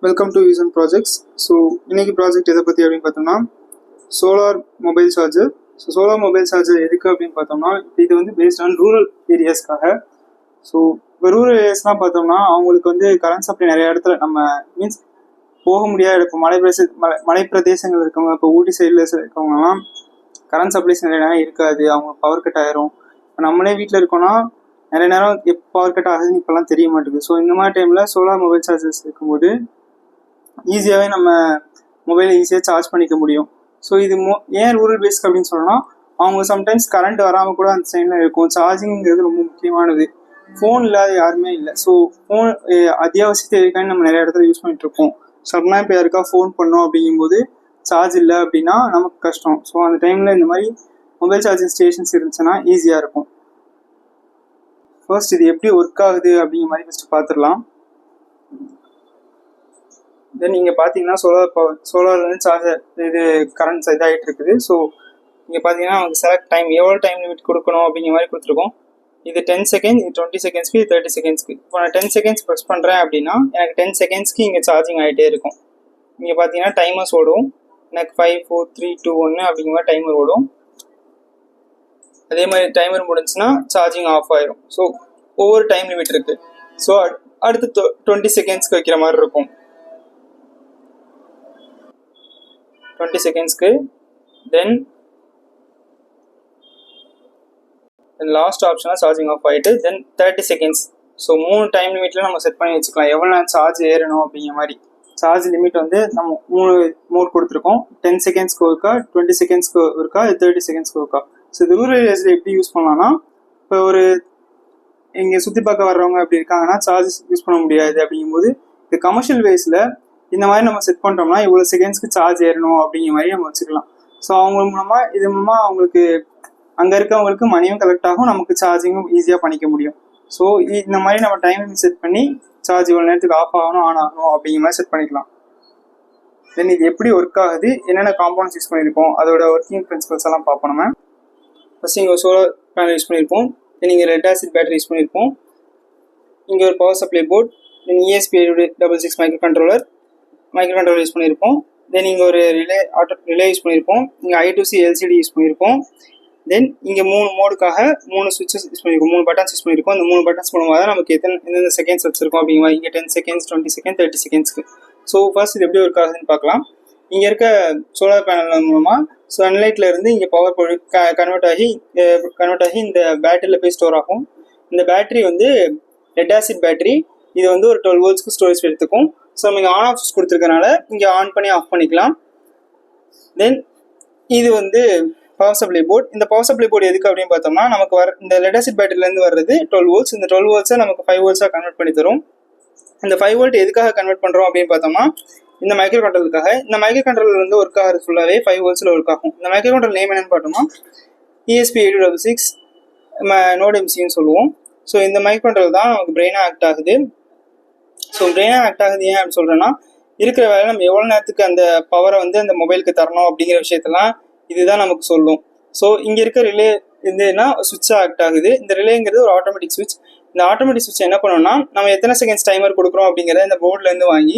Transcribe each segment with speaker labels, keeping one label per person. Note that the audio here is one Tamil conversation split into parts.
Speaker 1: வெல்கம் டு யூசன் ப்ராஜெக்ட்ஸ். ஸோ இன்னைக்கு ப்ராஜெக்ட் எதை பற்றி அப்படின்னு பார்த்தோம்னா solar mobile charger. So solar mobile charger எதுக்கு அப்படின்னு பார்த்தோம்னா இது வந்து பேஸ்ட் ஆன் ரூரல் ஏரியாஸ்க்காக. ஸோ இப்போ ரூரல் ஏரியாஸ்லாம் பார்த்தோம்னா அவங்களுக்கு வந்து கரண்ட் சப்ளை நிறைய இடத்துல நம்ம மீன்ஸ் போக முடியாத இப்போ மலை பிரதேசங்கள் இருக்கவங்க, இப்போ ஊட்டி சைடில் இருக்கவங்கலாம் கரண்ட் சப்ளைஸ் நிறைய நேரம் இருக்காது, அவங்க பவர் கட் ஆயிரும். இப்போ நம்மளே வீட்டில் இருக்கோம்னா நிறைய நேரம் எப்போ பவர் கட் ஆகுதுன்னு இப்போலாம் தெரிய மாட்டேங்குது. ஸோ இந்த மாதிரி டைமில் சோலார் மொபைல் சார்ஜர்ஸ் இருக்கும்போது ஈஸியாகவே நம்ம மொபைலை ஈஸியாக சார்ஜ் பண்ணிக்க முடியும். ஸோ இது ஏன் ரூரல் பேஸ்க்கு அப்படின்னு சொல்லணும்னா அவங்க சம்டைம்ஸ் கரண்ட் வராமல் கூட அந்த சைடில் இருக்கும். சார்ஜிங்கிறது ரொம்ப முக்கியமானது. ஃபோன் இல்லாத யாருமே இல்லை. ஸோ ஃபோன் அத்தியாவசிய தேவைக்கான நம்ம நிறைய இடத்துல யூஸ் பண்ணிட்டு இருக்கோம். ஸோ அப்படின்னா இப்போ யாருக்கா ஃபோன் பண்ணோம் அப்படிங்கும்போது சார்ஜ் இல்லை அப்படின்னா நமக்கு கஷ்டம். ஸோ அந்த டைமில் இந்த மாதிரி மொபைல் சார்ஜிங் ஸ்டேஷன்ஸ் இருந்துச்சுன்னா ஈஸியாக இருக்கும். ஃபர்ஸ்ட் இது எப்படி ஒர்க் ஆகுது அப்படிங்கிற மாதிரி ஃபஸ்ட்டு பார்த்துடலாம். தென் நீங்கள் பார்த்தீங்கன்னா சோலார் வந்து சார்ஜர் இது கரண்ட் இதாகிட்டு இருக்குது. ஸோ நீங்கள் பார்த்தீங்கன்னா நமக்கு செலக்ட் டைம் எவ்வளோ டைம் லிமிட் கொடுக்கணும் அப்படிங்கிற மாதிரி கொடுத்துருக்கோம். இது 10 செகண்ட்ஸ், இது 20 செகண்ட்ஸ்க்கு, இது 30 செகண்ட்ஸ்க்கு. இப்போ நான் 10 செகண்ட்ஸ் ப்ரெஸ் பண்ணுறேன் அப்படின்னா எனக்கு 10 செகண்ட்ஸ்க்கு இங்கே சார்ஜிங் ஆகிட்டே இருக்கும். இங்கே பார்த்தீங்கன்னா டைமர்ஸ் ஓடும். எனக்கு 5 4 3 2 1 அப்படிங்கிற மாதிரி டைமர் ஓடும். அதே மாதிரி டைமர் முடிஞ்சுன்னா சார்ஜிங் ஆஃப் ஆயிரும். ஸோ ஒவ்வொரு டைம் லிமிட் இருக்குது. ஸோ அடுத்து 20 செகண்ட்ஸ்க்கு வைக்கிற மாதிரி இருக்கும். 20 செகண்ட்ஸ்க்கு தென் லாஸ்ட் ஆப்ஷனாக சார்ஜிங் ஆஃப் ஆகிட்டு தென் 30 செகண்ட்ஸ். ஸோ 3 டைம் லிமிட்டில் நம்ம செட் பண்ணி வச்சுக்கலாம் எவ்வளோ நேரம் சார்ஜ் ஏறணும் அப்படிங்கிற மாதிரி. சார்ஜ் லிமிட் வந்து நம்ம 3 மோட் கொடுத்துருக்கோம். 10 செகண்ட்ஸ்க்கு ஒருக்கா, 20 செகண்ட்ஸ்க்கு ஒருக்கா, 30 செகண்ட்ஸ்க்கு ஒருக்கா. ஸோ இது ரூரல் ஏரியாஸில் எப்படி யூஸ் பண்ணலாம்னா இப்போ ஒரு இங்கே சுற்றி பார்க்க வர்றவங்க அப்படி இருக்காங்கன்னா சார்ஜஸ் யூஸ் பண்ண முடியாது. அப்படிங்கும்போது இது கமர்ஷியல் வேஸில் இந்த மாதிரி நம்ம செட் பண்ணுறோம்னா இவ்வளோ செகண்ட்ஸ்க்கு சார்ஜ் ஏறணும் அப்படிங்கிற மாதிரி நம்ம வச்சுக்கலாம். ஸோ அவங்க மூலமாக இது மூலமாக அவங்களுக்கு அங்கே இருக்கவங்களுக்கு மணியும் கலெக்ட் ஆகும், நமக்கு சார்ஜிங்கும் ஈஸியாக பண்ணிக்க முடியும். ஸோ இந்த மாதிரி நம்ம டைமிங் செட் பண்ணி சார்ஜ் இவ்வளோ நேரத்துக்கு ஆஃப் ஆகணும் ஆன் ஆகணும் அப்படிங்கிற மாதிரி செட் பண்ணிக்கலாம். தென் இது எப்படி ஒர்க் ஆகுது, என்னென்ன காம்பவுண்ட்ஸ் யூஸ் பண்ணியிருக்கோம், அதோட ஒர்க்கிங் பிரின்சிபல்ஸ் எல்லாம் பார்ப்போம். நம்ம ஃபஸ்ட் இங்கே ஒரு சோலார் பேனல் யூஸ் பண்ணியிருப்போம். தென் இங்கே லெட் ஆசிட் பேட்டரி யூஸ் பண்ணியிருப்போம். இங்கே ஒரு பவர் சப்ளை போர்ட், தென் ESP86 மைக்ரோ கண்ட்ரோலர் யூஸ் பண்ணியிருப்போம். தென் இங்கே ஒரு ரிலே யூஸ் பண்ணியிருப்போம். இங்கே I2C LCD யூஸ் பண்ணியிருப்போம். தென் இங்கே 3 மோடுக்காக 3 சுவிட்சஸ் யூஸ் பண்ணியிருக்கோம், 3 பட்டன்ஸ் யூஸ் பண்ணியிருக்கோம். இந்த 3 பட்டன்ஸ் மூலமாக தான் நமக்கு எந்தெந்த செகண்ட்ஸ் வச்சிருக்கோம் அப்படிங்கிற மாதிரி. இங்கே 10 செகண்ட்ஸ், 20 செகண்ட், 30 செகண்ட்ஸ்க்கு. ஸோ ஃபர்ஸ்ட் இது எப்படி ஒர்க் ஆகுதுன்னு பார்க்கலாம். இங்கே இருக்க சோலார் பேனல் மூலமாக சன்லைட்டில் இருந்து இங்கே பவர் கன்வெர்ட் ஆகி இந்த பேட்டரியில் போய் ஸ்டோர் ஆகும். இந்த பேட்டரி வந்து லெட் ஆசிட் பேட்டரி. இது வந்து ஒரு 12 வோல்ட்ஸ்க்கு ஸ்டோரேஜ் எடுத்துக்கும். ஸோ நம்ம இங்கே ஆன் ஆஃப் கொடுத்துருக்கனால இங்கே ஆன் பண்ணி ஆஃப் பண்ணிக்கலாம். தென் இது வந்து பவர் சப்ளை போர்ட். இந்த பவர் சப்ளை போர்டு எதுக்கு அப்படின்னு பார்த்தோம்னா நமக்கு இந்த லெட் ஆசிட் பேட்டரியிலேருந்து வர்றது 12 வோல்ட்ஸ். இந்த 12 வோல்ட்ஸை நமக்கு 5 வோல்ட்ஸாக கன்வெர்ட் பண்ணி தரும். இந்த 5 வோல்ட் எதுக்காக கன்வெர்ட் பண்ணுறோம் அப்படின்னு பார்த்தோம்னா இந்த மைக்ரோ கண்ட்ரோலுக்காக. இந்த மைக்ரோ கண்ட்ரோலர் வந்து ஒர்க் ஆகிறது ஃபுல்லாகவே 5 வோல்ட்ஸில் ஒர்க் ஆகும். இந்த மைக்ரோ கண்ட்ரோல் நேம் என்னன்னு பார்த்தோம்னா ESP8266 நோட் MCன்னு சொல்லுவோம். ஸோ இந்த மைக்ரோ கண்ட்ரோல் தான் நமக்கு பிரெயினாக ஆக்ட் ஆகுது. ஸோ பிரெயினாக ஆக்ட் ஆகுது ஏன் அப்படின்னு சொல்கிறேன்னா இருக்கிற வேலை நம்ம எவ்வளோ நேரத்துக்கு அந்த பவரை வந்து அந்த மொபைலுக்கு தரணும் அப்படிங்கிற விஷயத்தெல்லாம் இதுதான் நமக்கு சொல்லும். ஸோ இங்கே இருக்க ரிலே இருந்ததுன்னா சுவிட்சாக ஆக்ட் ஆகுது. இந்த ரிலேங்கிறது ஒரு ஆட்டோமேட்டிக் சுவிட்ச். இந்த ஆட்டோமேட்டிக் சுவிட்ச் என்ன பண்ணோம்னா நம்ம எத்தனை செகண்ட்ஸ் டைமர் கொடுக்குறோம் அப்படிங்கிறத இந்த போர்ட்லேருந்து வாங்கி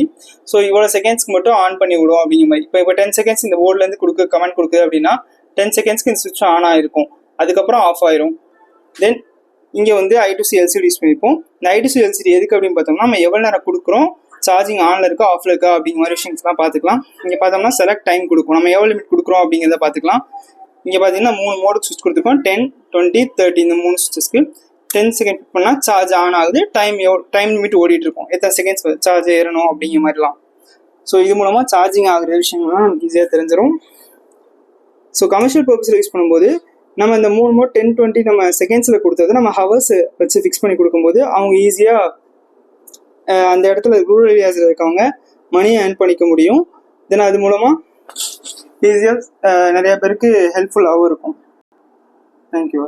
Speaker 1: ஸோ இவ்வளோ செகண்ட்ஸ்க்கு மட்டும் ஆன் பண்ணி விடும் அப்படிங்கிற மாதிரி. இப்போ 10 செகண்ட்ஸ் இந்த போர்ட்லேருந்து கமெண்ட் கொடுக்குது அப்படின்னா 10 செகண்ட்ஸ்க்கு இந்த சுவிட்ச் ஆன் ஆகிருக்கும், அதுக்கப்புறம் ஆஃப் ஆயிரும். தென் இங்கே வந்து I2C LCD யூஸ் பண்ணியிருப்போம். இந்த I2C LCD எதுக்கு அப்படின்னு பார்த்தோம்னா நம்ம எவ்வளோ நேரம் கொடுக்குறோம், சார்ஜிங் ஆனில் இருக்கா ஆஃப்ல இருக்கா அப்படிங்கிற மாதிரி விஷயம்ஸ்லாம் பார்த்துக்கலாம். இங்கே பார்த்தோம்னா செலக்ட் டைம் கொடுக்கும், நம்ம எவ்வளோ லிமிட் கொடுக்குறோம் அப்படிங்கிறத பார்த்துக்கலாம். இங்கே பார்த்தீங்கன்னா 3 மோடுக்கு சுவிட்ச் கொடுத்துருக்கோம். 10 20 30 இந்த 3 சுவிட்சஸ்க்கு 10 செகண்ட் கிளிக் பண்ணால் சார்ஜ் ஆன் ஆகுது. டைம் லிமிட் ஓடிட்டு இருக்கும், எத்தனை செகண்ட்ஸ் சார்ஜ் ஏறணும் அப்படிங்கிற மாதிரிலாம். ஸோ இது மூலமாக சார்ஜிங் ஆகிற விஷயங்கள்லாம் நமக்கு ஈஸியாக தெரிஞ்சிடும். ஸோ கமர்ஷியல் பர்பஸில் யூஸ் பண்ணும்போது நம்ம இந்த 3 மோட் 10 20 நம்ம செகண்ட்ஸில் கொடுத்தது நம்ம ஹவர்ஸ் வச்சு ஃபிக்ஸ் பண்ணி கொடுக்கும்போது அவங்க ஈஸியாக அந்த இடத்துல ரூரல் ஏரியாஸில் இருக்கவங்க மணியை ஏர்ன் பண்ணிக்க முடியும். தென் அது மூலமாக ஈஸியாக நிறைய பேருக்கு ஹெல்ப்ஃபுல்லாகவும் இருக்கும். தேங்க்யூ.